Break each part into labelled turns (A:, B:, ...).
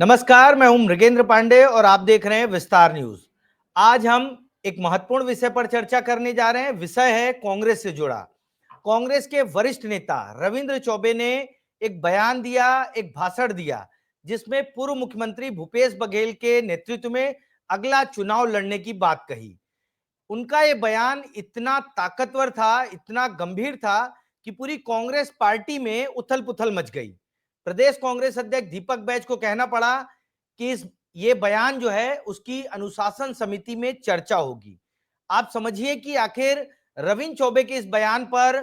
A: नमस्कार, मैं हूं मृगेंद्र पांडे और आप देख रहे हैं विस्तार न्यूज। आज हम एक महत्वपूर्ण विषय पर चर्चा करने जा रहे हैं। विषय है कांग्रेस से जुड़ा। कांग्रेस के वरिष्ठ नेता रविंद्र चौबे ने एक बयान दिया, एक भाषण दिया, जिसमें पूर्व मुख्यमंत्री भूपेश बघेल के नेतृत्व में अगला चुनाव लड़ने की बात कही। उनका ये बयान इतना ताकतवर था, इतना गंभीर था कि पूरी कांग्रेस पार्टी में उथल-पुथल मच गई। प्रदेश कांग्रेस अध्यक्ष दीपक बैज को कहना पड़ा कि ये बयान जो है उसकी अनुशासन समिति में चर्चा होगी। आप समझिए कि आखिर रविंद्र चौबे के इस बयान पर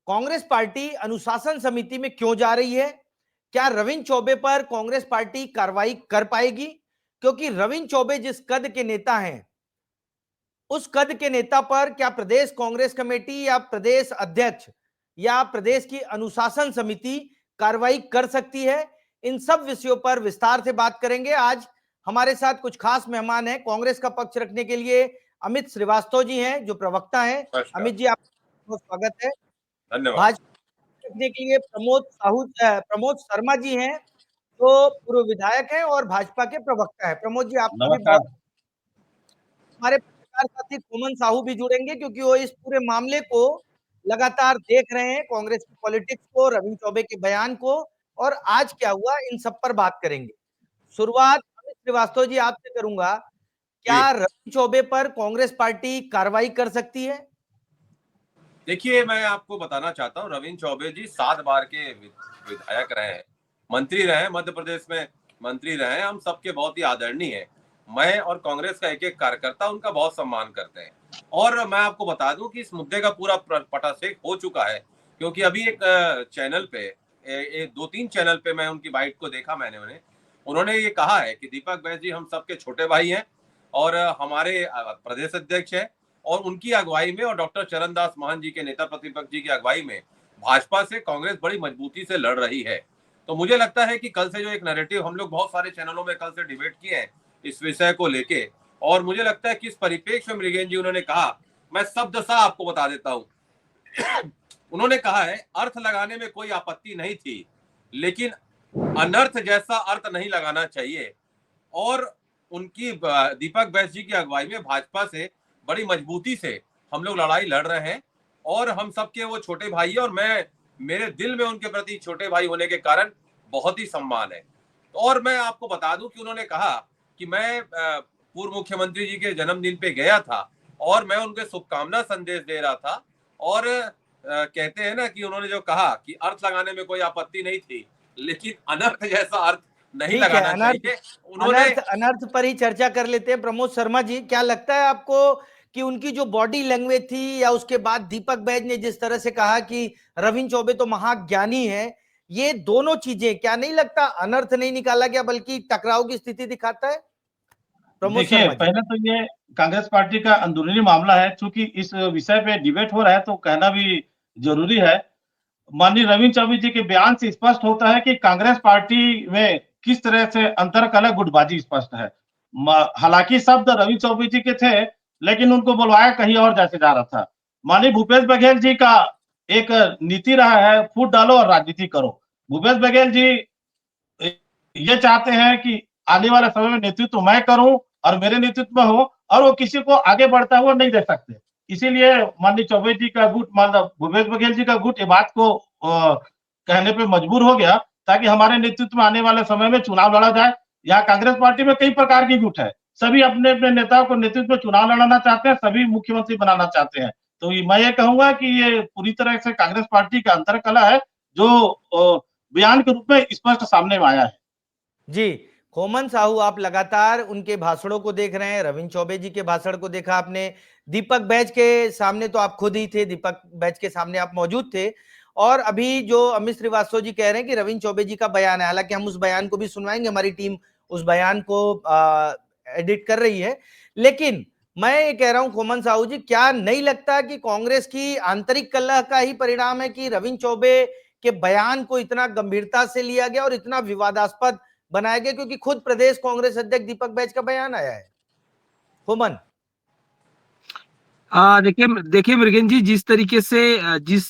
A: कांग्रेस पार्टी अनुशासन समिति में क्यों जा रही है? क्या रविंद्र चौबे पर कांग्रेस पार्टी कार्रवाई कर पाएगी? क्योंकि रविंद्र चौबे जिस कद के नेता हैं, उस कद के नेता पर क्या प्रदेश कांग्रेस कमेटी या प्रदेश अध्यक्ष या प्रदेश की अनुशासन समिति कार्रवाई कर सकती है? इन सब विषयों पर विस्तार से बात करेंगे। आज हमारे साथ कुछ खास मेहमान हैं। कांग्रेस का पक्ष रखने के लिए अमित श्रीवास्तव जी हैं, जो प्रवक्ता हैं। अमित जी, आपका स्वागत है।
B: धन्यवाद।
A: भाजपा रखने के लिए प्रमोद शर्मा जी हैं, जो पूर्व विधायक हैं और भाजपा के प्रवक्ता है। प्रमोद जी, आपका भी बहुत। हमारे पत्रकार साथी खोमन साहू भी जुड़ेंगे, क्योंकि वो इस पूरे मामले को लगातार देख रहे हैं, कांग्रेस की पॉलिटिक्स को, रविंद्र चौबे के बयान को, और आज क्या हुआ, इन सब पर बात करेंगे। शुरुआत अमित श्रीवास्तव जी आपसे करूंगा। क्या रविंद्र चौबे पर कांग्रेस पार्टी कार्रवाई कर सकती है?
B: देखिए, मैं आपको बताना चाहता हूँ, रविंद्र चौबे जी 7 बार के विधायक रहे हैं, मंत्री रहे हैं, मध्य प्रदेश में मंत्री रहे हैं। हम सबके बहुत ही आदरणीय हैं। मैं और कांग्रेस का एक एक कार्यकर्ता उनका बहुत सम्मान करते हैं। और मैं आपको बता दूं कि इस मुद्दे का पूरा पटाक्षेप हो चुका है, क्योंकि अभी एक चैनल पे, 2-3 चैनल पे मैं उनकी बाइट को देखा मैंने। उन्होंने ये कहा है कि दीपक बैज जी हम सबके छोटे भाई हैं और हमारे प्रदेश अध्यक्ष है, और उनकी अगुवाई में और डॉक्टर चरणदास महंत जी के नेता प्रतिपक्ष जी की अगुवाई में भाजपा से कांग्रेस बड़ी मजबूती से लड़ रही है। तो मुझे लगता है कि कल से जो एक नैरेटिव हम लोग बहुत सारे चैनलों में कल से डिबेट किए हैं इस विषय को लेके, और मुझे लगता है कि इस परिप्रेक्ष्य में मृगेंद्र जी उन्होंने कहा, मैं शब्दशः आपको बता देता हूं। उन्होंने कहा है, अर्थ लगाने में कोई आपत्ति नहीं थी, लेकिन अनर्थ जैसा अर्थ नहीं लगाना चाहिए। और उनकी दीपक बैज जी की अगुवाई में भाजपा से बड़ी मजबूती से हम लोग लड़ाई लड़ रहे हैं, और हम सबके वो छोटे भाई है, और मैं, मेरे दिल में उनके प्रति छोटे भाई होने के कारण बहुत ही सम्मान है। और मैं आपको बता दूं कि उन्होंने कहा कि मैं पूर्व मुख्यमंत्री जी के जन्मदिन पे गया था और मैं उनके शुभकामना संदेश दे रहा था, और कहते हैं ना कि उन्होंने जो कहा कि अर्थ लगाने में कोई आपत्ति नहीं थी, लेकिन अनर्थ जैसा अर्थ नहीं लगाना चाहिए। उन्होंने
A: अनर्थ पर ही चर्चा कर लेते हैं। प्रमोद शर्मा जी, क्या लगता है आपको कि उनकी जो बॉडी लैंग्वेज थी, या उसके बाद दीपक बैज ने जिस तरह से कहा कि रविंद्र चौबे तो महाज्ञानी है, ये दोनों चीजें, क्या नहीं लगता अनर्थ नहीं निकाला गया बल्कि टकराव की स्थिति दिखाता है? प्रमोद
C: देखिए,
A: शर्मा जी।
C: पहले तो ये कांग्रेस पार्टी का अंदरूनी मामला है। चूंकि इस विषय पे डिबेट हो रहा है तो कहना भी जरूरी है। माननीय रविंद्र चौबे जी के बयान से स्पष्ट होता है कि कांग्रेस पार्टी में किस तरह से अंतरकलह गुटबाजी स्पष्ट है। हालांकि शब्द रविंद्र चौबे जी के थे, लेकिन उनको बुलवाया कहीं और जैसे जा रहा था। माननीय भूपेश बघेल जी का एक नीति रहा है, फूट डालो और राजनीति करो। भूपेश बघेल जी ये चाहते हैं कि आने वाले समय में नेतृत्व मैं करूं और मेरे नेतृत्व में हो, और वो किसी को आगे बढ़ता हुआ नहीं देख सकते। इसीलिए माननीय चौबे जी का गुट, मतलब भूपेश बघेल जी का गुट, ये बात को कहने पे मजबूर हो गया, ताकि हमारे नेतृत्व में आने वाले समय में चुनाव लड़ा जाए। यहाँ कांग्रेस पार्टी में कई प्रकार की गुट है। सभी अपने अपने नेताओं को नेतृत्व में चुनाव लड़ाना चाहते हैं, सभी मुख्यमंत्री बनाना चाहते हैं। तो मैं ये कहूंगा कि ये पूरी तरह से कांग्रेस पार्टी का अंतरकलह है, जो बयान के रूप में स्पष्ट सामने में आया है।
A: जी, खोमन साहू, आप लगातार उनके भाषणों को देख रहे हैं। रविंद्र चौबे जी के भाषण को देखा आपने, दीपक बैज के सामने तो आप खुद ही थे, दीपक बैज के सामने आप मौजूद थे, और अभी जो अमित श्रीवास्तव जी कह रहे हैं कि रविंद्र चौबे जी का बयान है, हालांकि हम उस बयान को भी सुनवाएंगे, हमारी टीम उस बयान को एडिट कर रही है। लेकिन मैं ये कह रहा हूं खोमन साहू जी, क्या नहीं लगता कि कांग्रेस की आंतरिक कलह का ही परिणाम है कि रविंद्र चौबे के बयान को इतना गंभीरता से लिया गया और इतना विवादास्पद बनाया गया, क्योंकि खुद प्रदेश कांग्रेस अध्यक्ष दीपक बैज का बयान आया है? हुमन,
D: देखिए मृगेंद्र जी, जिस तरीके से जिस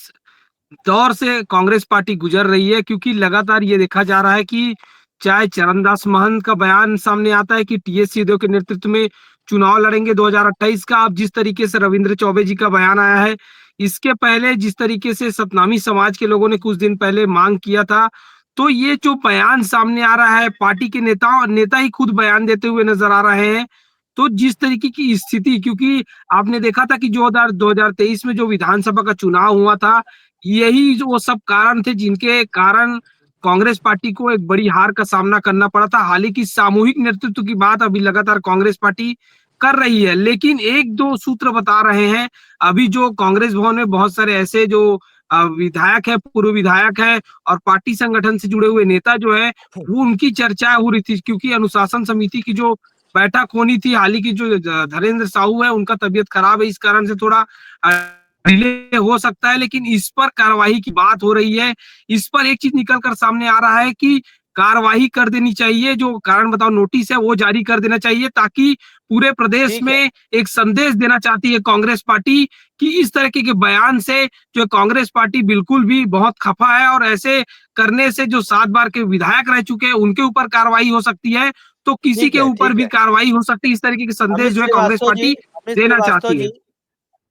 D: दौर से कांग्रेस पार्टी गुजर रही है, क्योंकि लगातार ये देखा जा रहा है कि चाहे चरणदास महंत का बयान सामने आता है कि टीएस सिंहदेव के नेतृत्व में चुनाव लड़ेंगे 2028 का, अब जिस तरीके से रविंद्र चौबे जी का बयान आया है, इसके पहले जिस तरीके से सतनामी समाज के लोगों ने कुछ दिन पहले मांग किया था, तो ये जो बयान सामने आ रहा है, पार्टी के नेता ही खुद बयान देते हुए नजर आ रहे हैं। तो जिस तरीके की स्थिति, क्योंकि आपने देखा था कि जो 2023 में जो विधानसभा का चुनाव हुआ था, यही जो वो सब कारण थे जिनके कारण कांग्रेस पार्टी को एक बड़ी हार का सामना करना पड़ा था। हालांकि सामूहिक नेतृत्व की बात अभी लगातार कांग्रेस पार्टी कर रही है, लेकिन एक दो सूत्र बता रहे हैं, अभी जो कांग्रेस भवन में बहुत सारे ऐसे जो विधायक है, पूर्व विधायक है और पार्टी संगठन से जुड़े हुए नेता जो है, वो उनकी चर्चा हो रही थी, क्योंकि अनुशासन समिति की जो बैठक होनी थी, हालांकि जो धीरेन्द्र साहू है उनका तबीयत खराब है, इस कारण से थोड़ा डिले हो सकता है, लेकिन इस पर कार्रवाई की बात हो रही है। इस पर एक चीज निकल कर सामने आ रहा है कि कार्रवाई कर देनी चाहिए, जो कारण बताओ नोटिस है वो जारी कर देना चाहिए, ताकि पूरे प्रदेश
A: ठीक
D: में
A: है।
D: एक संदेश देना चाहती है कांग्रेस पार्टी कि इस तरह के बयान से जो कांग्रेस पार्टी बिल्कुल भी बहुत खफा है, और ऐसे करने से जो 7 बार के विधायक रह चुके हैं उनके ऊपर कार्रवाई हो सकती है, तो किसी
A: ठीक
D: के
A: है।
D: ऊपर
A: ठीक
D: भी
A: है।
D: कार्रवाई हो सकती है। इस तरीके के संदेश
A: अमित
D: जो है कांग्रेस
A: श्रीवास्तव जी,
D: पार्टी
A: अमित
D: देना
A: श्रीवास्तव
D: चाहती है।
A: जी,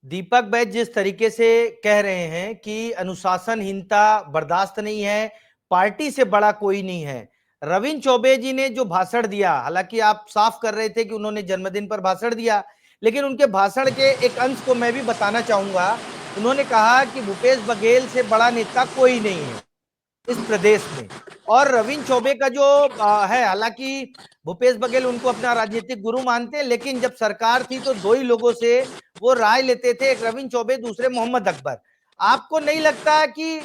A: दीपक बैज जिस तरीके से कह रहे हैं कि अनुशासनहीनता बर्दाश्त नहीं है, पार्टी से बड़ा कोई नहीं है। रविंद्र चौबे जी ने जो भाषण दिया, हालांकि आप साफ कर रहे थे कि उन्होंने जन्मदिन पर भाषण दिया, लेकिन उनके भाषण के एक अंश को मैं भी बताना चाहूंगा। उन्होंने कहा कि भूपेश बघेल से बड़ा नेता कोई नहीं है इस प्रदेश में। और रविंद्र चौबे का जो है, हालांकि भूपेश बघेल उनको अपना राजनीतिक गुरु मानते हैं, लेकिन जब सरकार थी तो दो ही लोगों से वो राय लेते थे, एक रविंद्र चौबे, दूसरे मोहम्मद अकबर। आपको नहीं लगता कि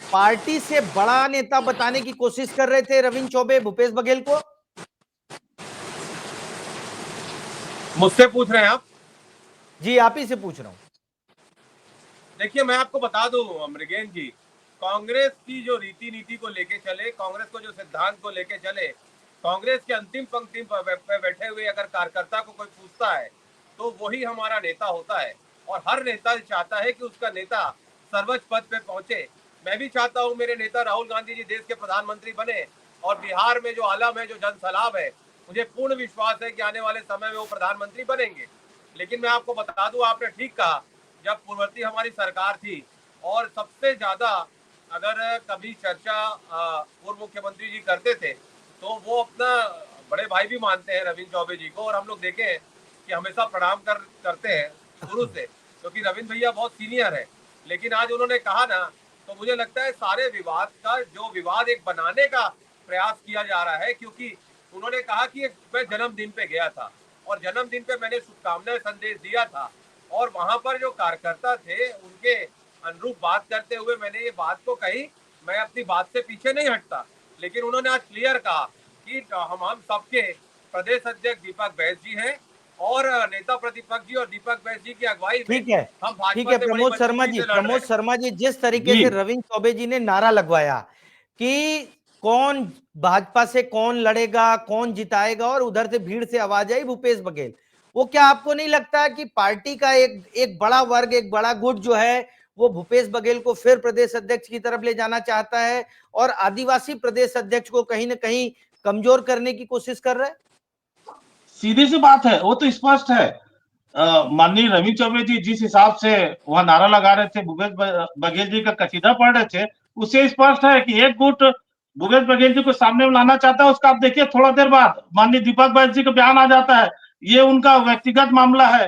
A: पार्टी से बड़ा नेता बताने की कोशिश कर रहे थे रविंद्र चौबे भूपेश बघेल को?
B: मुझसे पूछ रहे हैं आप?
A: जी, आप ही से पूछ रहा हूं।
B: देखिए, मैं आपको बता दूं मृगेन जी, कांग्रेस की जो रीति नीति को लेके चले, कांग्रेस को जो सिद्धांत को लेके चले, कांग्रेस के अंतिम पंक्ति पर बैठे हुए अगर कार्यकर्ता को कोई पूछता है तो वही हमारा नेता होता है। और हर नेता चाहता है कि उसका नेता सर्वोच्च पद पे पहुंचे। मैं भी चाहता हूं मेरे नेता राहुल गांधी जी देश के प्रधानमंत्री बने, और बिहार में जो आलम है, जो जन सैलाब है, मुझे पूर्ण विश्वास है कि आने वाले समय में वो प्रधानमंत्री बनेंगे। लेकिन मैं आपको बता दूं, आपने ठीक कहा, जब पूर्ववर्ती हमारी सरकार थी और सबसे ज्यादा अगर कभी चर्चा पूर्व मुख्यमंत्री जी करते थे तो वो अपना बड़े भाई भी मानते हैं रविंद्र चौबे जी को, और हम लोग देखे हैं कि हमेशा प्रणाम करते हैं शुरू से, क्योंकि रविंद्र भैया बहुत सीनियर है। लेकिन आज उन्होंने कहा ना, तो मुझे लगता है सारे विवाद का जो विवाद एक बनाने का प्रयास किया जा रहा है, क्योंकि उन्होंने कहा कि मैं जन्मदिन पे गया था और जन्मदिन पे मैंने शुभकामनाएं संदेश दिया था, और वहां पर जो कार्यकर्ता थे उनके अनुरूप बात करते हुए मैंने ये बात को कही, मैं अपनी बात से पीछे नहीं हटता। लेकिन उन्होंने आज क्लियर कहा कि हम सबके प्रदेश अध्यक्ष दीपक बैज जी हैं, और नेता प्रतिपक्ष जी और दीपक बैज जी की अगुवाई में
A: ठीक है।
B: हम
A: ठीक
B: भाजपा
A: है
B: से बड़ी
A: प्रमोद शर्मा
B: मजबूती
A: जी,
B: से लड़ रहे
A: प्रमोद
B: हैं।
A: शर्मा जी, जिस तरीके
C: जी
A: से रविंद्र चौबे जी ने नारा लगवाया कि कौन भाजपा से कौन लड़ेगा, कौन जिताएगा, और उधर से भीड़ से आवाज आई भूपेश बघेल, वो क्या आपको नहीं लगता कि पार्टी का एक बड़ा वर्ग, एक बड़ा गुट जो है वो भूपेश बघेल को फिर प्रदेश अध्यक्ष की तरफ ले जाना चाहता है और आदिवासी प्रदेश अध्यक्ष को कहीं ना कहीं कमजोर करने की कोशिश कर रहा है?
C: सीधी सी बात है, वो तो स्पष्ट है। माननीय रविंद्र चौबे जी जिस हिसाब से वहां नारा लगा रहे थे, भूपेश बघेल जी का कसीदा पढ़ रहे थे, उससे स्पष्ट है कि एक गुट भूपेश बघेल जी को सामने में लाना चाहता है। उसका आप देखिए थोड़ा देर बाद माननीय दीपक बैज जी का बयान आ जाता है, ये उनका व्यक्तिगत मामला है।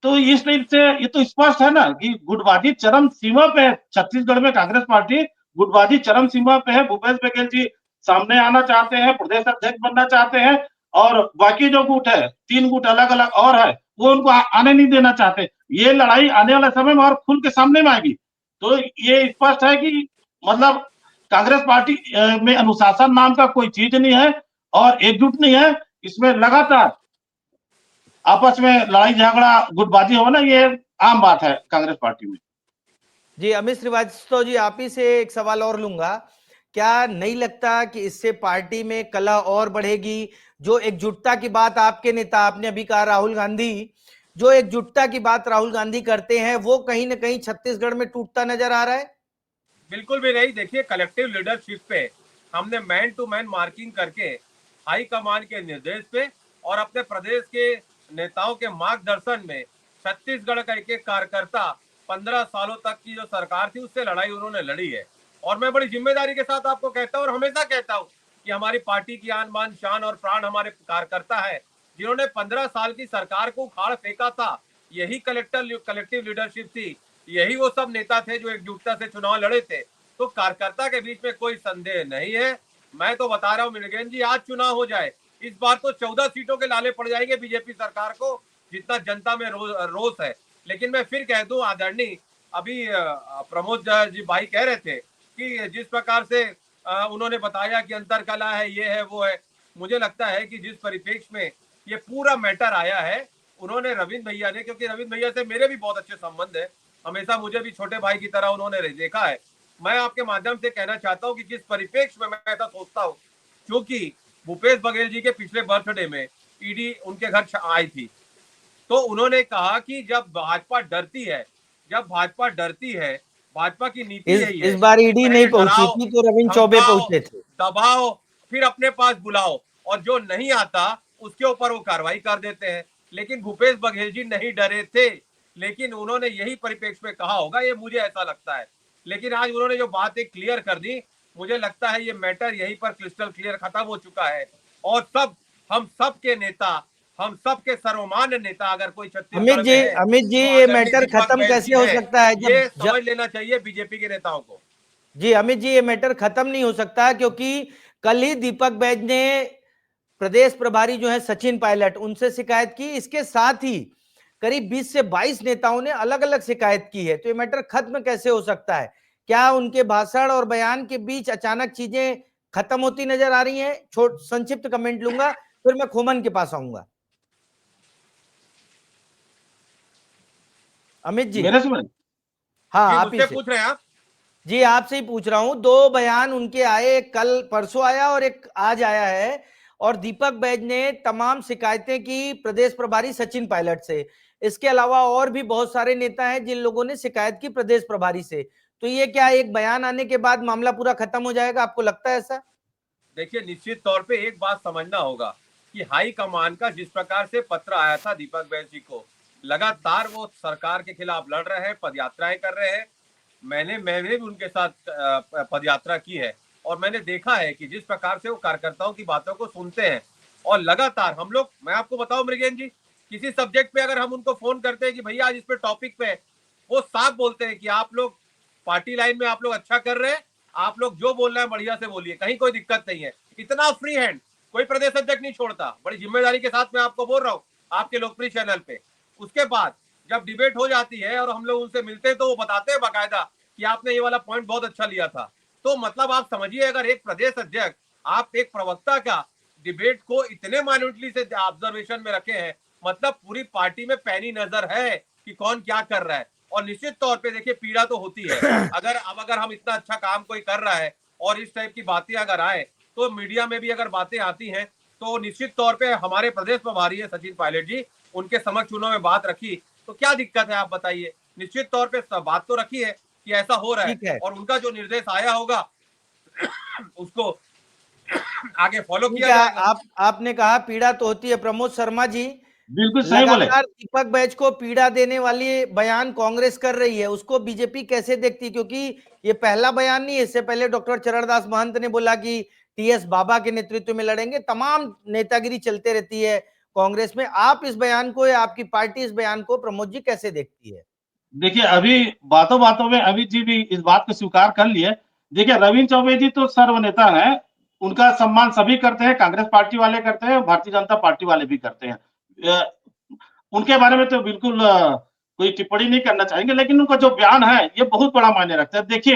C: तो इस टाइप से ये तो स्पष्ट है ना कि गुटबाजी चरम सीमा पे है। छत्तीसगढ़ में कांग्रेस पार्टी गुटबाजी चरम सीमा पे है। भूपेश बघेल जी सामने आना चाहते हैं, प्रदेश अध्यक्ष बनना चाहते हैं, और बाकी जो गुट है, 3 गुट अलग अलग और है, वो उनको आने नहीं देना चाहते। ये लड़ाई आने वाले समय में और खुल के सामने में आएगी। तो ये स्पष्ट है कि मतलब कांग्रेस पार्टी में अनुशासन नाम का कोई चीज नहीं है और एकजुट नहीं है। इसमें लगातार आपस में लड़ाई झगड़ा गुटबाजी होना ये आम बात है कांग्रेस पार्टी में।
A: जी, अमित श्रीवास्तव जी, आप ही से एक सवाल और लूंगा। क्या नहीं लगता कि इससे पार्टी में कलह और बढ़ेगी? जो एकजुटता की बात आपके नेता, आपने अभी कहा राहुल गांधी, जो एकजुटता की बात राहुल गांधी करते हैं, वो कहीं ना कहीं छत्तीसगढ़ में टूटता नजर आ रहा है?
B: बिल्कुल भी नहीं। देखिए, कलेक्टिव लीडरशिप पे हमने मैन टू मैन मार्किंग करके हाई कमान के निर्देश पे और अपने प्रदेश के नेताओं के मार्गदर्शन में छत्तीसगढ़ का एक एक कार्यकर्ता 15 सालों तक की जो सरकार थी उससे लड़ाई उन्होंने लड़ी है। और मैं बड़ी जिम्मेदारी के साथ आपको कहता हूँ और हमेशा कहता हूँ कि हमारी पार्टी की आन बान शान और प्राण हमारे कार्यकर्ता है, जिन्होंने 15 साल की सरकार को उखाड़ फेंका था। यही कलेक्टिव लीडरशिप थी, यही वो सब नेता थे जो एकजुटता से चुनाव लड़े थे। तो कार्यकर्ता के बीच में कोई संदेह नहीं है। मैं तो बता रहा हूँ मृगेन जी, आज चुनाव हो जाए, इस बार तो 14 सीटों के लाले पड़ जाएंगे बीजेपी सरकार को, जितना जनता में रोष है। लेकिन मैं फिर कह दूं आदरणीय, अभी प्रमोद जी भाई कह रहे थे कि जिस प्रकार से उन्होंने बताया कि अंतर कला है, ये है वो है, मुझे लगता है कि जिस परिप्रेक्ष्य में ये पूरा मैटर आया है, उन्होंने रविंद्र भैया ने, क्योंकि रविंद्र भैया से मेरे भी बहुत अच्छे संबंध है, हमेशा मुझे भी छोटे भाई की तरह उन्होंने देखा है। मैं आपके माध्यम से कहना चाहता हूं कि जिस परिप्रेक्ष्य में मैं ऐसा सोचता हूं, क्योंकि भूपेश बघेल जी के पिछले बर्थडे में ईडी उनके घर आई थी, तो उन्होंने कहा कि जब भाजपा डरती है, भाजपा की नीति यही है,
A: इस बार ईडी नहीं पहुंची थी तो रविंद्र चौबे पहुंचे थे।
B: दबाओ, फिर अपने पास बुलाओ, और जो नहीं आता उसके ऊपर वो कार्रवाई कर देते हैं। लेकिन भूपेश बघेल जी नहीं डरे थे, लेकिन उन्होंने यही परिप्रेक्ष्य में कहा होगा, ये मुझे ऐसा लगता है। लेकिन आज उन्होंने जो बात एक क्लियर कर दी, मुझे लगता है ये मैटर यहीं पर क्रिस्टल क्लियर खत्म हो चुका है। और हम सब के नेता, हम सब के सर्वमान्य नेता, अगर कोई छत्तीसगढ़ में है,
A: अमित जी
B: तो
A: ये मैटर खत्म कैसे हो सकता है?
B: ये समझ लेना चाहिए बीजेपी के नेताओं को।
A: जी अमित जी, ये मैटर खत्म नहीं हो सकता, क्योंकि कल ही दीपक बैज ने प्रदेश प्रभारी जो है सचिन पायलट, उनसे शिकायत की। इसके साथ ही करीब 20 से 22 नेताओं ने अलग अलग शिकायत की है। तो ये मैटर खत्म कैसे हो सकता है? क्या उनके भाषण और बयान के बीच अचानक चीजें खत्म होती नजर आ रही हैं? संक्षिप्त कमेंट लूंगा, फिर मैं खोमन के पास आऊंगा। अमित जी
C: मेरे से
A: हाँ, आप ही से
B: पूछ रहे हैं आप?
A: जी आपसे ही पूछ रहा हूं। 2 बयान उनके आए, एक कल परसों आया और एक आज आया है, और दीपक बैज ने तमाम शिकायतें की प्रदेश प्रभारी सचिन पायलट से। इसके अलावा और भी बहुत सारे नेता हैं जिन लोगों ने शिकायत की प्रदेश प्रभारी से। तो ये क्या एक बयान आने के बाद मामला पूरा खत्म हो जाएगा? आपको लगता है ऐसा?
B: देखिए, निश्चित तौर पे एक बात समझना होगा कि हाई कमान का जिस प्रकार से पत्र आया था दीपक बैज जी को, लगातार वो सरकार के खिलाफ लड़ रहे हैं, पदयात्राएं कर रहे हैं। मैंने भी उनके साथ पदयात्रा की है, और मैंने देखा है कि जिस प्रकार से वो कार्यकर्ताओं की बातों को सुनते हैं, और लगातार हम लोग, मैं आपको बताऊं मृगेन जी, किसी सब्जेक्ट पे अगर हम उनको फोन करते हैं कि भैया आज इस पे टॉपिक पे, वो साफ बोलते हैं कि आप लोग पार्टी लाइन में आप लोग अच्छा कर रहे हैं, आप लोग जो बोल रहे हैं बढ़िया से बोलिए, कहीं कोई दिक्कत नहीं है। इतना फ्री हैंड कोई प्रदेश अध्यक्ष नहीं छोड़ता। बड़ी जिम्मेदारी के साथ मैं आपको बोल रहा हूँ आपके लोकप्रिय चैनल पे। उसके बाद जब डिबेट हो जाती है और हम लोग उनसे मिलते हैं, तो वो बताते हैं बाकायदा कि आपने ये वाला पॉइंट बहुत अच्छा लिया था। तो मतलब आप समझिए, अगर एक प्रदेश अध्यक्ष, आप एक प्रवक्ता का डिबेट को इतने माइन्यूटली से ऑब्जर्वेशन में रखे हैं, मतलब पूरी पार्टी में पैनी नजर है कि कौन क्या कर रहा है। और निश्चित तौर पे देखिए, पीड़ा तो होती है। अगर हम इतना अच्छा काम कोई कर रहा है और इस टाइप की बातें अगर आए, तो मीडिया में भी अगर बातें आती हैं, तो निश्चित तौर पे हमारे प्रदेश प्रभारी है सचिन पायलट जी, उनके समक्ष उन्होंने बात रखी, तो क्या दिक्कत है आप बताइए? निश्चित तौर पे बात तो रखी है कि ऐसा हो रहा है, और उनका जो निर्देश आया होगा उसको आगे फॉलो किया जाएगा।
A: आपने कहा पीड़ा तो होती है। प्रमोद शर्मा जी,
C: बिल्कुल सही बोले।
A: लगातार दीपक बैज को पीड़ा देने वाली बयान कांग्रेस कर रही है, उसको बीजेपी कैसे देखती? क्योंकि ये पहला बयान नहीं है, इससे पहले डॉक्टर चरणदास महंत ने बोला कि टीएस बाबा के नेतृत्व में लड़ेंगे। तमाम नेतागिरी चलते रहती है कांग्रेस में। आप इस बयान को या आपकी पार्टी इस बयान को प्रमोद जी कैसे देखती है?
C: देखिए, अभी बातों बातों में अमित जी भी इस बात को स्वीकार कर लिए। देखिए, रविंद्र चौबे जी तो सर्वनेता हैं, उनका सम्मान सभी करते हैं, कांग्रेस पार्टी वाले करते हैं, भारतीय जनता पार्टी वाले भी करते हैं। उनके बारे में तो बिल्कुल कोई टिप्पणी नहीं करना चाहेंगे, लेकिन उनका जो बयान है ये बहुत बड़ा मायने रखता है। देखिए,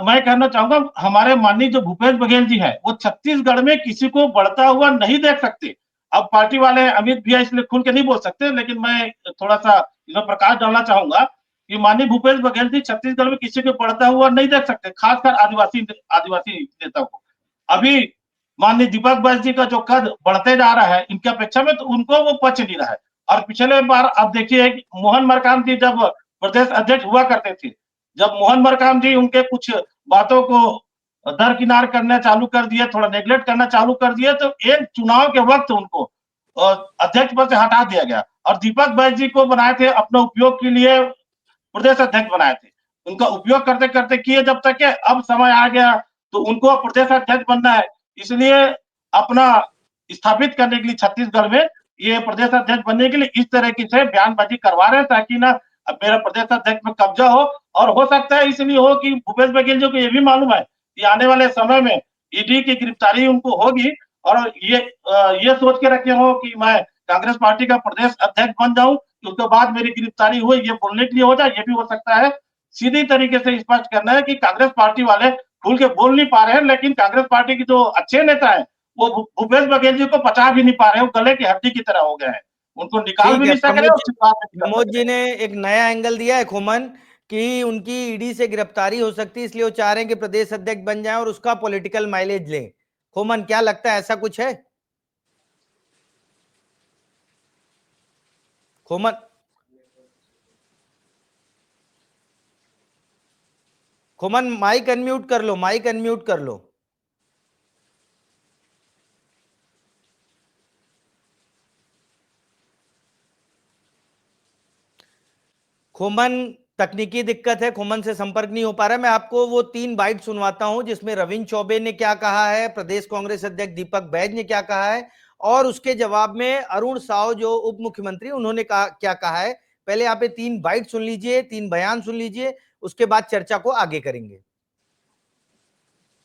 C: मैं कहना चाहूंगा, हमारे माननीय जो भूपेश बघेल जी है, वो छत्तीसगढ़ में किसी को बढ़ता हुआ नहीं देख सकते। अब पार्टी वाले अमित भैया इसलिए खुल के नहीं बोल सकते, लेकिन मैं थोड़ा सा इसमें प्रकाश डालना चाहूंगा कि माननीय भूपेश बघेल जी छत्तीसगढ़ में किसी को बढ़ता हुआ नहीं देख सकते, खासकर आदिवासी नेता को। अभी माननीय दीपक बैज जी का जो कद बढ़ते जा रहा है इनकी अपेक्षा में, तो उनको वो पच नहीं रहा है। और पिछले बार आप देखिए, मोहन मरकाम जी जब प्रदेश अध्यक्ष हुआ करते थे, जब मोहन मरकाम जी उनके कुछ बातों को दरकिनार करना चालू कर दिए, थोड़ा नेग्लेक्ट करना चालू कर दिए, तो एक चुनाव के वक्त उनको अध्यक्ष पद से हटा दिया गया और दीपक बैज जी को बनाए थे अपने उपयोग के लिए, प्रदेश अध्यक्ष बनाए थे। उनका उपयोग करते करते किए जब तक के अब समय आ गया तो उनको प्रदेश अध्यक्ष बनना है, इसलिए अपना स्थापित करने के लिए छत्तीसगढ़ में ये प्रदेश अध्यक्ष बनने के लिए इस तरीके से बयानबाजी करवा रहे हैं ताकि ना अब मेरा प्रदेश अध्यक्ष में कब्जा हो। और हो सकता है इसलिए हो कि भूपेश बघेल जी को ये भी मालूम है कि आने वाले समय में ईडी की गिरफ्तारी उनको होगी और ये सोच के रखे हो कि मैं कांग्रेस पार्टी का प्रदेश अध्यक्ष बन जाऊं, उसके बाद मेरी गिरफ्तारी हुई, ये बोलने के लिए हो जाए, ये भी हो सकता है। सीधी तरीके से स्पष्ट करना है कि कांग्रेस पार्टी वाले खुल के बोल नहीं पा रहे हैं, लेकिन कांग्रेस पार्टी की जो अच्छे नेता है वो भूपेश बघेल जी को पचा भी नहीं पा रहे, वो गले की हड्डी की तरह हो गए हैं, उनको निकाल
A: ठीक
C: भी
A: है,
C: नहीं सक रहे और छिपा भी नहीं
A: प्रमोद
C: सक
A: जी
C: रहे।
A: ने एक नया एंगल दिया है खोमन कि उनकी ईडी से गिरफ्तारी हो सकती है, इसलिए वो चाह रहे हैं कि प्रदेश अध्यक्ष बन जाएं और उसका पॉलिटिकल माइलेज लें। खोमन, क्या लगता है ऐसा कुछ है? खोमन, खोमन माइक अनम्यूट कर लो, माइक अनम्यूट कर लो। खोमन, तकनीकी दिक्कत है, खोमन से संपर्क नहीं हो पा रहा। मैं आपको वो 3 बाइट सुनवाता हूं जिसमें रविंद्र चौबे ने क्या कहा है, प्रदेश कांग्रेस अध्यक्ष दीपक बैज ने क्या कहा है और उसके जवाब में अरुण साव जो उप मुख्यमंत्री उन्होंने क्या कहा है। पहले आप ये 3 बाइट सुन लीजिए, 3 बयान सुन लीजिए, उसके बाद चर्चा को आगे करेंगे।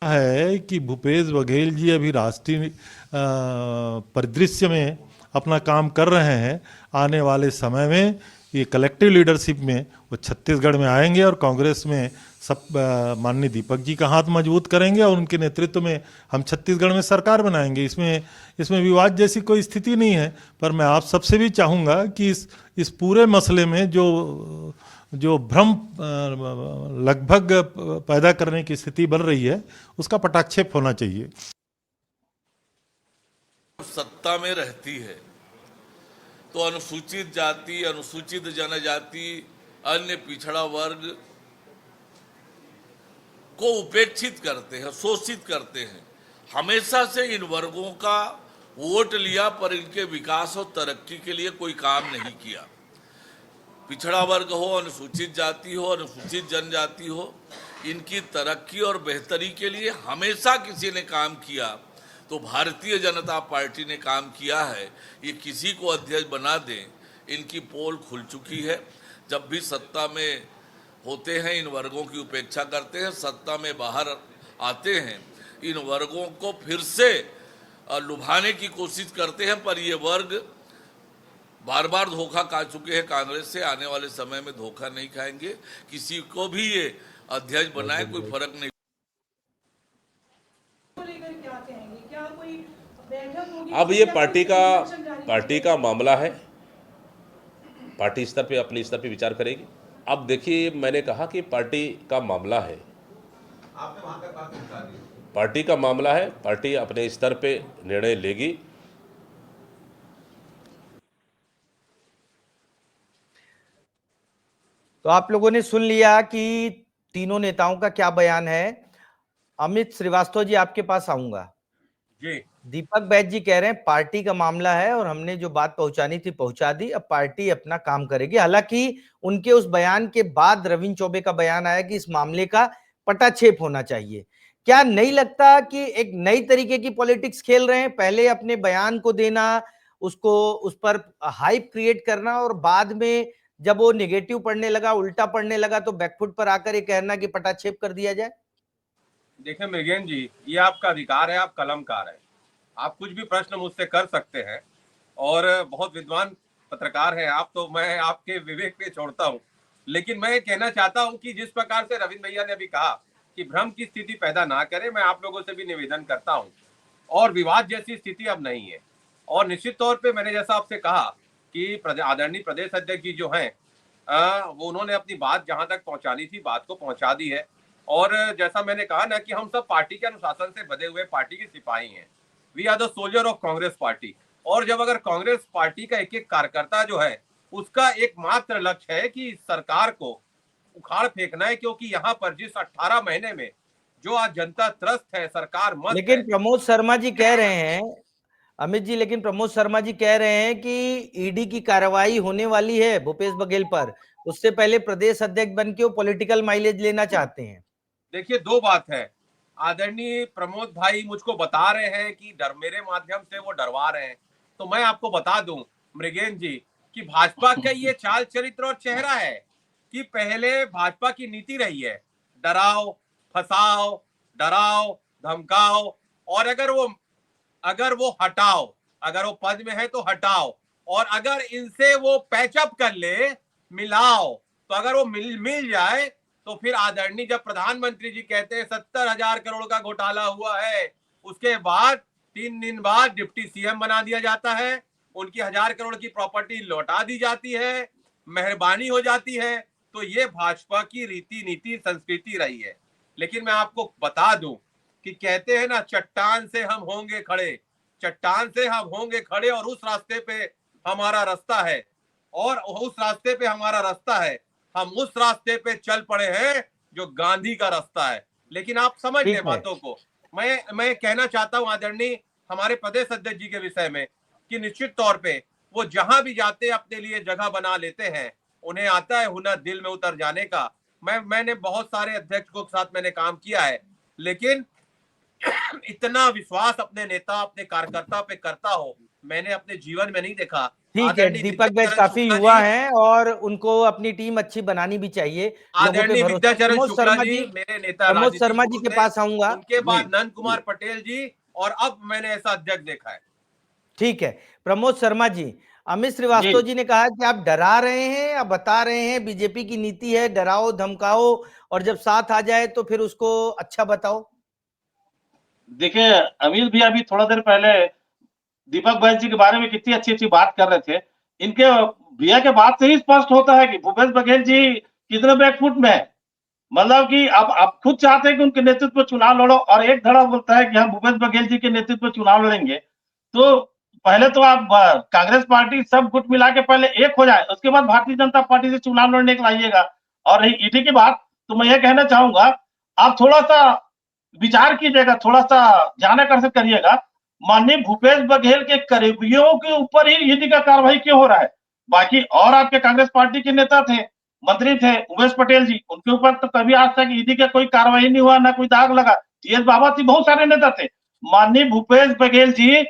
E: है कि भूपेश बघेल जी अभी राष्ट्रीय परिदृश्य में अपना काम कर रहे हैं। आने वाले समय में ये कलेक्टिव लीडरशिप में वो छत्तीसगढ़ में आएंगे और कांग्रेस में सब माननीय दीपक जी का हाथ मजबूत करेंगे और उनके नेतृत्व में हम छत्तीसगढ़ में सरकार बनाएंगे। इसमें विवाद जैसी कोई स्थिति नहीं है। पर मैं आप सबसे भी चाहूँगा कि इस पूरे मसले में जो भ्रम लगभग पैदा करने की स्थिति बन रही है उसका पटाक्षेप होना चाहिए।
F: सत्ता में रहती है तो अनुसूचित जाति, अनुसूचित जनजाति, अन्य पिछड़ा वर्ग को उपेक्षित करते हैं, शोषित करते हैं। हमेशा से इन वर्गों का वोट लिया पर इनके विकास और तरक्की के लिए कोई काम नहीं किया। पिछड़ा वर्ग हो, अनुसूचित जाति हो, अनुसूचित जनजाति हो, इनकी तरक्की और बेहतरी के लिए हमेशा किसी ने काम किया तो भारतीय जनता पार्टी ने काम किया है। ये किसी को अध्यक्ष बना दें, इनकी पोल खुल चुकी है। जब भी सत्ता में होते हैं इन वर्गों की उपेक्षा करते हैं, सत्ता में बाहर आते हैं इन वर्गों को फिर से लुभाने की कोशिश करते हैं। पर ये वर्ग बार बार धोखा खा चुके हैं कांग्रेस से, आने वाले समय में धोखा नहीं खाएंगे। किसी को भी ये अध्यक्ष बनाए कोई फर्क नहीं।
G: अब ये पार्टी का मामला है, पार्टी स्तर पे अपने स्तर पे विचार करेगी। अब देखिए, मैंने कहा कि पार्टी का मामला है, पार्टी का मामला है, पार्टी अपने स्तर पे निर्णय लेगी।
A: तो आप लोगों ने सुन लिया कि तीनों नेताओं का क्या बयान है। अमित श्रीवास्तव जी, आपके पास आऊंगा
B: जी।
A: दीपक बैज जी कह रहे हैं पार्टी का मामला है और हमने जो बात पहुंचानी थी पहुंचा दी, अब पार्टी अपना काम करेगी। हालांकि उनके उस बयान के बाद रविंद्र चौबे का बयान आया कि इस मामले का पटाक्षेप होना चाहिए। क्या नहीं लगता कि एक नई तरीके की पॉलिटिक्स खेल रहे हैं? पहले अपने बयान को देना, उसको उस पर हाइप क्रिएट करना और बाद में जब वो नेगेटिव पढ़ने लगा, उल्टा पढ़ने लगा तो बैकफुट पर आकर ये कहना कि पटाक्षेप कर दिया जाए।
B: देखिए मृगेन जी, ये आपका अधिकार है, आप कलमकार हैं, आप कुछ भी प्रश्न मुझसे कर सकते हैं और बहुत विद्वान पत्रकार हैं आप, तो मैं आपके विवेक पे छोड़ता हूं। लेकिन मैं कहना चाहता हूं कि जिस प्रकार से रविंद्र भैया ने अभी कहा कि भ्रम की स्थिति पैदा ना करें, मैं आप लोगों से भी निवेदन करता हूं। और विवाद जैसी स्थिति अब नहीं है और निश्चित तौर पे मैंने जैसा आपसे कहा कि आदरणीय प्रदेश अध्यक्ष जी जो हैं वो उन्होंने अपनी बात जहां तक पहुंचानी थी बात को पहुंचा दी है। और जैसा मैंने कहा ना कि हम सब पार्टी के अनुशासन से बधे हुए पार्टी के सिपाही हैं, we are the soldier of Congress party. और जब अगर कांग्रेस पार्टी का एक एक कार्यकर्ता जो है उसका एकमात्र लक्ष्य है कि सरकार को उखाड़ फेंकना है, क्योंकि यहाँ पर जिस 18 महीने में जो आज जनता त्रस्त है, सरकार मस्त
A: लेकिन
B: है।
A: प्रमोद शर्मा जी कह रहे हैं, अमित जी, लेकिन प्रमोद शर्मा जी कह रहे हैं कि ईडी की कार्रवाई होने वाली है भूपेश बघेल पर, उससे पहले प्रदेश अध्यक्ष बन के वो पॉलिटिकल माइलेज लेना चाहते हैं।
B: देखिए, दो बात है। आदरणीय प्रमोद भाई मुझको बता रहे हैं कि डर, मेरे माध्यम से वो डरवा रहे हैं। तो मैं आपको बता दूं मृगेन जी कि भाजपा का ये चाल चरित्र और चेहरा है कि पहले भाजपा की नीति रही है डराओ, फसाओ, डराओ, धमकाओ, और अगर वो हटाओ, अगर वो पद में है तो हटाओ, और अगर इनसे वो पैचअप कर ले, मिलाओ, तो अगर वो मिल जाए तो फिर आदरणीय, जब प्रधानमंत्री जी कहते हैं 70,000 करोड़ का घोटाला हुआ है, उसके बाद 3 दिन बाद डिप्टी सीएम बना दिया जाता है, उनकी 1,000 करोड़ की प्रॉपर्टी लौटा दी जाती है, मेहरबानी हो जाती है। तो ये भाजपा की रीति नीति संस्कृति रही है। लेकिन मैं आपको बता दूं कि कहते हैं ना, चट्टान से हम होंगे खड़े, चट्टान से हम होंगे खड़े, और उस रास्ते पे हमारा रास्ता है, और उस रास्ते पे हमारा रास्ता है, हम उस रास्ते पे चल पड़े हैं जो गांधी का रास्ता है। लेकिन आप समझ ले बातों को। मैं कहना चाहता हूं आदरणीय हमारे प्रदेश अध्यक्ष जी के विषय में कि निश्चित तौर पे वो जहां भी जाते अपने लिए जगह बना लेते हैं, उन्हें आता है हुनर दिल में उतर जाने का। मैंने बहुत सारे अध्यक्षों के साथ मैंने काम किया है, लेकिन इतना विश्वास अपने नेता, अपने कार्यकर्ता पे करता हो मैंने अपने जीवन में नहीं देखा।
A: ठीक है, दीपक बैज काफी युवा हैं और उनको अपनी टीम अच्छी बनानी भी चाहिए, लोगों पे
B: आदरणीय
A: भरोसा।
B: विद्याचरण
A: प्रमोद
B: शुक्ला
A: शर्मा
B: जी
A: जी,
B: मेरे नेता,
A: प्रमोद शर्मा जी
B: राजनीतिक
A: के पास आऊंगा,
B: उनके बाद नंद कुमार पटेल जी, और अब मैंने ऐसा अध्यक्ष देखा है।
A: ठीक है। प्रमोद शर्मा जी, अमित श्रीवास्तव जी ने कहा कि आप डरा रहे हैं, आप बता रहे हैं बीजेपी की नीति है डराओ धमकाओ, और जब साथ आ जाए तो फिर उसको अच्छा बताओ।
C: देखिए, अमित भी अभी थोड़ा देर पहले दीपक बैज जी के बारे में कितनी अच्छी बात कर रहे थे। इनके भैया के बात से ही स्पष्ट होता है कि भूपेश बघेल जी कितने बैकफुट में है। मतलब कि आप खुद चाहते हैं कि उनके नेतृत्व में चुनाव लड़ो, और एक धड़ा बोलता है कि हम भूपेश बघेल जी के नेतृत्व में चुनाव लड़ेंगे। तो पहले तो आप कांग्रेस पार्टी सब गुट मिला के पहले एक हो जाए, उसके बाद भारतीय जनता पार्टी से चुनाव लड़ने के लाइएगा। और रही ईडी की बात, तो मैं ये कहना चाहूंगा, आप थोड़ा सा विचार कीजिएगा, थोड़ा सा ध्यान आकर्षित करिएगा। माननीय भूपेश बघेल के करीबियों के ऊपर ही ईडी का कार्रवाई क्यों हो रहा है? बाकी और आपके कांग्रेस पार्टी के नेता थे, मंत्री थे, उमेश पटेल जी, उनके ऊपर तो कभी आज तक ईडी का कोई कार्रवाई नहीं हुआ, ना कोई दाग लगा। टीएस बाबा थी, बहुत सारे नेता थे। माननीय भूपेश बघेल जी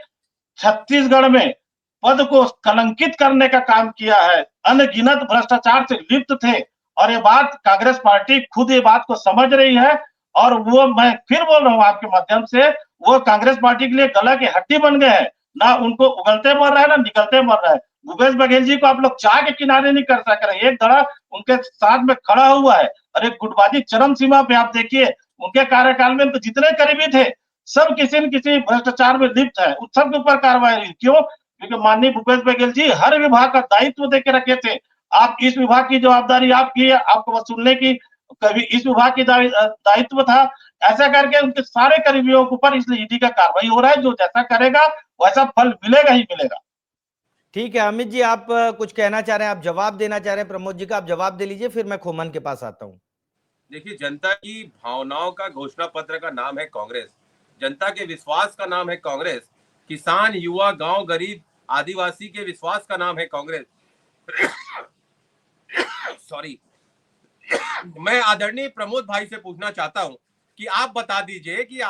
C: छत्तीसगढ़ में पद को कलंकित करने का काम किया है, अनगिनत भ्रष्टाचार से लिप्त थे, और ये बात कांग्रेस पार्टी खुद ये बात को समझ रही है। और वो, मैं फिर बोल रहा हूं आपके माध्यम से, वो कांग्रेस पार्टी के लिए गला की हड्डी बन गए हैं। ना उनको उगलते मर रहा है, ना निकलते मर रहा है। भूपेश बघेल जी को आप लोग चाह के किनारे नहीं कर सक रहे, एक धड़ा उनके साथ में खड़ा हुआ है। अरे गुटबाजी चरम सीमा पे। आप देखिए, उनके कार्यकाल में तो जितने करीबी थे सब किसी न किसी भ्रष्टाचार में लिप्त है, उन सबके ऊपर कार्रवाई हुई। क्यों? क्योंकि माननीय भूपेश बघेल जी हर विभाग का दायित्व देके रखे थे। आप इस विभाग की जवाबदारी आपकी है, आपको वसूलने की, कभी इस विभाग की दायित्व था। ऐसा करके उनके सारे कर्मियों के ऊपर इसलिए ईडी का कार्रवाई हो रहा है। जो जैसा करेगा वैसा फल मिलेगा ही मिलेगा।
A: ठीक है अमित जी, आप कुछ कहना चाह रहे हैं, आप जवाब देना चाह रहे हैं प्रमोद जी का, आप जवाब दे लीजिए, फिर मैं खोमन के पास आता हूं।
B: देखिए, जनता की भावनाओं का घोषणा पत्र का नाम है कांग्रेस, जनता के विश्वास का नाम है कांग्रेस, किसान, युवा, गांव, गरीब, आदिवासी के विश्वास का नाम है कांग्रेस। सॉरी, मैं आदरणीय प्रमोद भाई से पूछना चाहता हूं कि आप बता दीजिए कि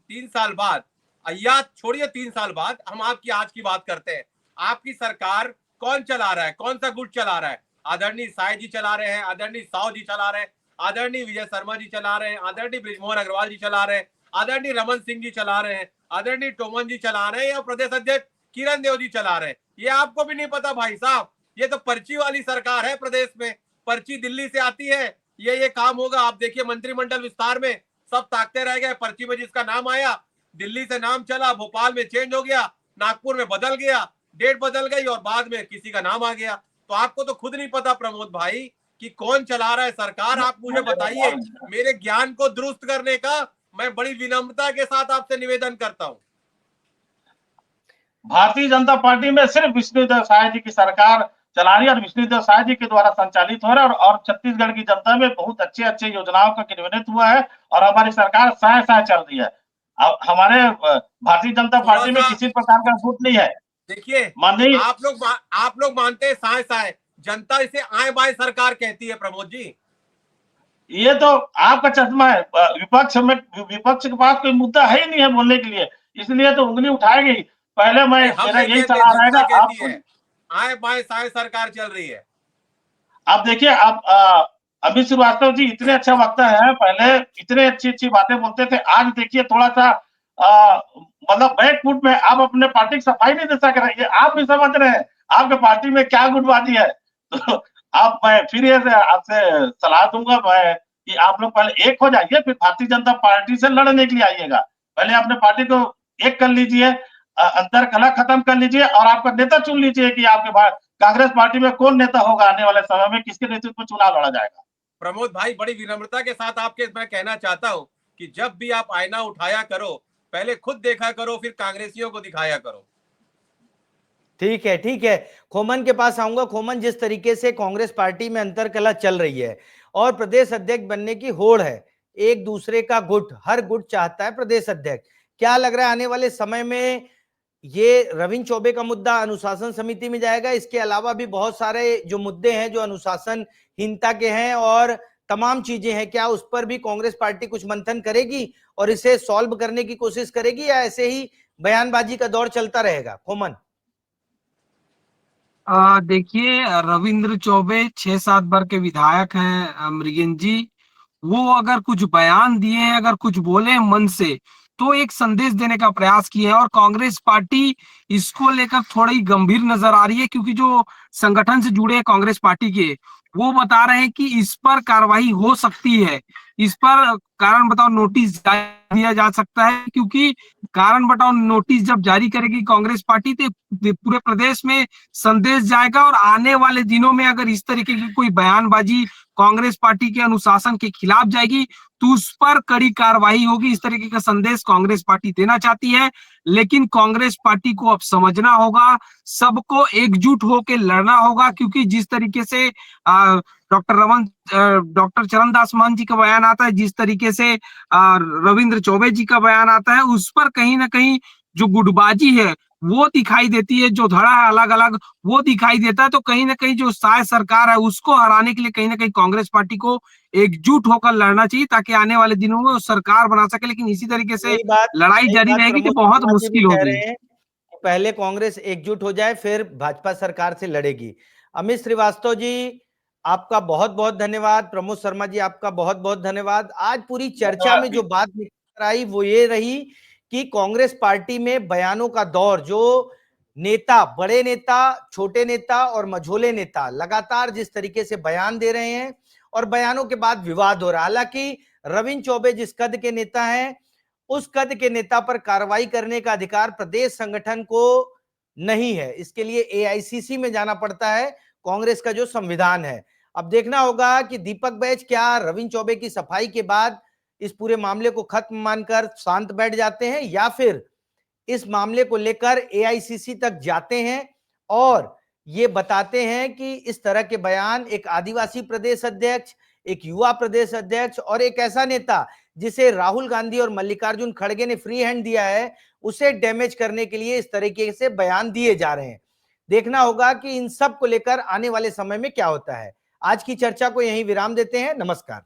B: 3 साल बाद, या छोड़िए 3 साल बाद, हम आपकी आज की बात करते हैं, आपकी सरकार कौन चला रहा है, कौन सा गुट चला रहा है? आदरणीय साय जी चला रहे हैं, आदरणीय साव जी चला रहे हैं, आदरणीय विजय शर्मा जी चला रहे हैं, आदरणीय बृजमोहन अग्रवाल जी चला रहे हैं, आदरणीय रमन सिंह जी चला रहे हैं, आदरणीय टोमन जी चला रहे हैं, या प्रदेश अध्यक्ष किरण देव जी चला रहे हैं? ये आपको भी नहीं पता भाई साहब? ये तो पर्ची वाली सरकार है प्रदेश में, पर्ची दिल्ली से आती है, ये काम होगा। आप देखिए मंत्रिमंडल विस्तार में सब ताकते रह गए, पर्ची में जिसका नाम आया, दिल्ली से नाम चला, भोपाल में चेंज हो गया, नागपुर में बदल गया, डेट बदल गई, और बाद में किसी का नाम आ गया। तो आपको तो खुद नहीं पता प्रमोद भाई कि कौन चला रहा है सरकार। आप मुझे बताइए, मेरे ज्ञान को दुरुस्त करने का मैं बड़ी विनम्रता के साथ आपसे निवेदन करता हूं।
C: भारतीय जनता पार्टी में सिर्फ विष्णुदेव साय जी की सरकार चलानी और विष्णुदेव साय जी के द्वारा संचालित हो रहा है और छत्तीसगढ़ की जनता में बहुत अच्छे अच्छे योजनाओं का क्रियान्वित हुआ है और हमारी सरकार साय साय चल रही है। हमारे भारतीय जनता
B: थोड़ा
C: पार्टी में
B: सा
C: किसी प्रकार का फूट नहीं है।
B: देखिए,
C: माननीय
B: आप लोग मानते हैं साय साय, जनता इसे आए बाय सरकार कहती है प्रमोद जी।
C: ये तो आपका चश्मा है। विपक्ष के पास कोई मुद्दा है ही नहीं है बोलने के लिए, इसलिए तो उंगली उठाएगी। पहले मैं
B: नहीं, हम
C: मेरा
B: नहीं
C: यही
B: कहते,
C: सलाह
B: जनता
C: रहेगा
B: कहती
C: आप
B: है आए बाय साय सरकार चल रही है।
C: आप देखिए आप अमित श्रीवास्तव जी इतने अच्छा वक्ता है, पहले इतने अच्छी अच्छी बातें बोलते थे, आज देखिए थोड़ा सा मतलब बैकफुट में आप अपने पार्टी की सफाई नहीं दे सक रहे, ये आप भी समझ रहे हैं आपके पार्टी में क्या गुटबाजी है। तो आप मैं फिर ये आपसे सलाह दूंगा मैं कि आप लोग पहले एक हो जाइए, फिर भारतीय जनता पार्टी से लड़ने के लिए आइएगा। पहले अपने पार्टी को एक कर लीजिए, अंतर कलह खत्म कर लीजिए और आपका नेता चुन लीजिए कि आपके कांग्रेस पार्टी में कौन नेता होगा आने वाले समय में, किसके नेतृत्व में चुनाव लड़ा जाएगा।
B: प्रमोद भाई, बड़ी विनम्रता के साथ आपके मैं कहना चाहता हूं कि जब भी आप आईना उठाया करो, पहले खुद देखा करो, फिर कांग्रेसियों को दिखाया करो।
A: ठीक है, ठीक है। खोमन के पास आऊंगा। खोमन, जिस तरीके से कांग्रेस पार्टी में अंतरकलह चल रही है और प्रदेश अध्यक्ष बनने की होड़ है, एक दूसरे का गुट, हर गुट चाहता है प्रदेश अध्यक्ष, क्या लग रहा है आने वाले समय में ये रविंद्र चौबे का मुद्दा अनुशासन समिति में जाएगा? इसके अलावा भी बहुत सारे जो मुद्दे हैं जो अनुशासनहीनता के हैं और तमाम चीजें हैं, क्या उस पर भी कांग्रेस पार्टी कुछ मंथन करेगी और इसे सॉल्व करने की कोशिश करेगी, या ऐसे ही बयानबाजी का दौर चलता रहेगा? खोमन,
D: देखिए, रविंद्र चौबे 6-7 बार के विधायक हैं, मृगेन जी। वो अगर कुछ बयान दिए हैं, अगर कुछ बोले हैं मन से, तो एक संदेश देने का प्रयास किए हैं और कांग्रेस पार्टी इसको लेकर थोड़ी गंभीर नजर आ रही है, क्योंकि जो संगठन से जुड़े हैं कांग्रेस पार्टी के, वो बता रहे हैं कि इस पर कार्रवाई हो सकती है, इस पर कारण बताओ नोटिस जारी दिया जा सकता है, क्योंकि कारण बताओ नोटिस जब जारी करेगी कांग्रेस पार्टी तो पूरे प्रदेश में संदेश जाएगा और आने वाले दिनों में अगर इस तरीके की कोई बयानबाजी कांग्रेस पार्टी के अनुशासन के खिलाफ जाएगी तो उस पर कड़ी कार्रवाई होगी। इस तरीके का संदेश कांग्रेस पार्टी देना चाहती है, लेकिन कांग्रेस पार्टी को अब समझना होगा, सबको एकजुट होकर लड़ना होगा, क्योंकि जिस तरीके से डॉक्टर चरणदास महंत जी का बयान आता है, जिस तरीके से रविंद्र चौबे जी का बयान आता है, उस पर कहीं ना कहीं जो गुटबाजी है वो दिखाई देती है, जो धड़ा है अलग अलग वो दिखाई देता है। तो कहीं ना कहीं जो साय सरकार है उसको हराने के लिए कहीं ना कहीं कांग्रेस पार्टी को एकजुट होकर लड़ना चाहिए, ताकि आने वाले दिनों में वो सरकार बना सके। लेकिन इसी तरीके से लड़ाई जारी रहेगी तो
A: प्रमोद
D: बहुत
A: शर्मा जी भी
D: मुश्किल
A: कह
D: होगी।
A: रहे हैं कि पहले कांग्रेस एकजुट हो जाए, फिर भाजपा सरकार से लड़ेगी। अमित श्रीवास्तव जी, आपका बहुत बहुत धन्यवाद। प्रमोद शर्मा जी, आपका बहुत बहुत धन्यवाद। आज पूरी चर्चा में जो बात निकल आई वो ये रही कि कांग्रेस पार्टी में बयानों का दौर, जो नेता, बड़े नेता, छोटे नेता और मझोले नेता लगातार जिस तरीके से बयान दे रहे हैं और बयानों के बाद विवाद हो रहा है। हालांकि रविंद्र चौबे जिस कद के नेता हैं, उस कद के नेता पर कार्रवाई करने का अधिकार प्रदेश संगठन को नहीं है, इसके लिए एआईसीसी में जाना पड़ता है, कांग्रेस का जो संविधान है। अब देखना होगा कि दीपक बैज क्या रविंद्र चौबे की सफाई के बाद इस पूरे मामले को खत्म मानकर शांत बैठ जाते हैं, या फिर इस मामले को लेकर एआईसीसी तक जाते हैं और ये बताते हैं कि इस तरह के बयान एक आदिवासी प्रदेश अध्यक्ष, एक युवा प्रदेश अध्यक्ष और एक ऐसा नेता जिसे राहुल गांधी और मल्लिकार्जुन खड़गे ने फ्री हैंड दिया है, उसे डैमेज करने के लिए इस तरीके से बयान दिए जा रहे हैं। देखना होगा कि इन सब को लेकर आने वाले समय में क्या होता है। आज की चर्चा को यहीं विराम देते हैं। नमस्कार।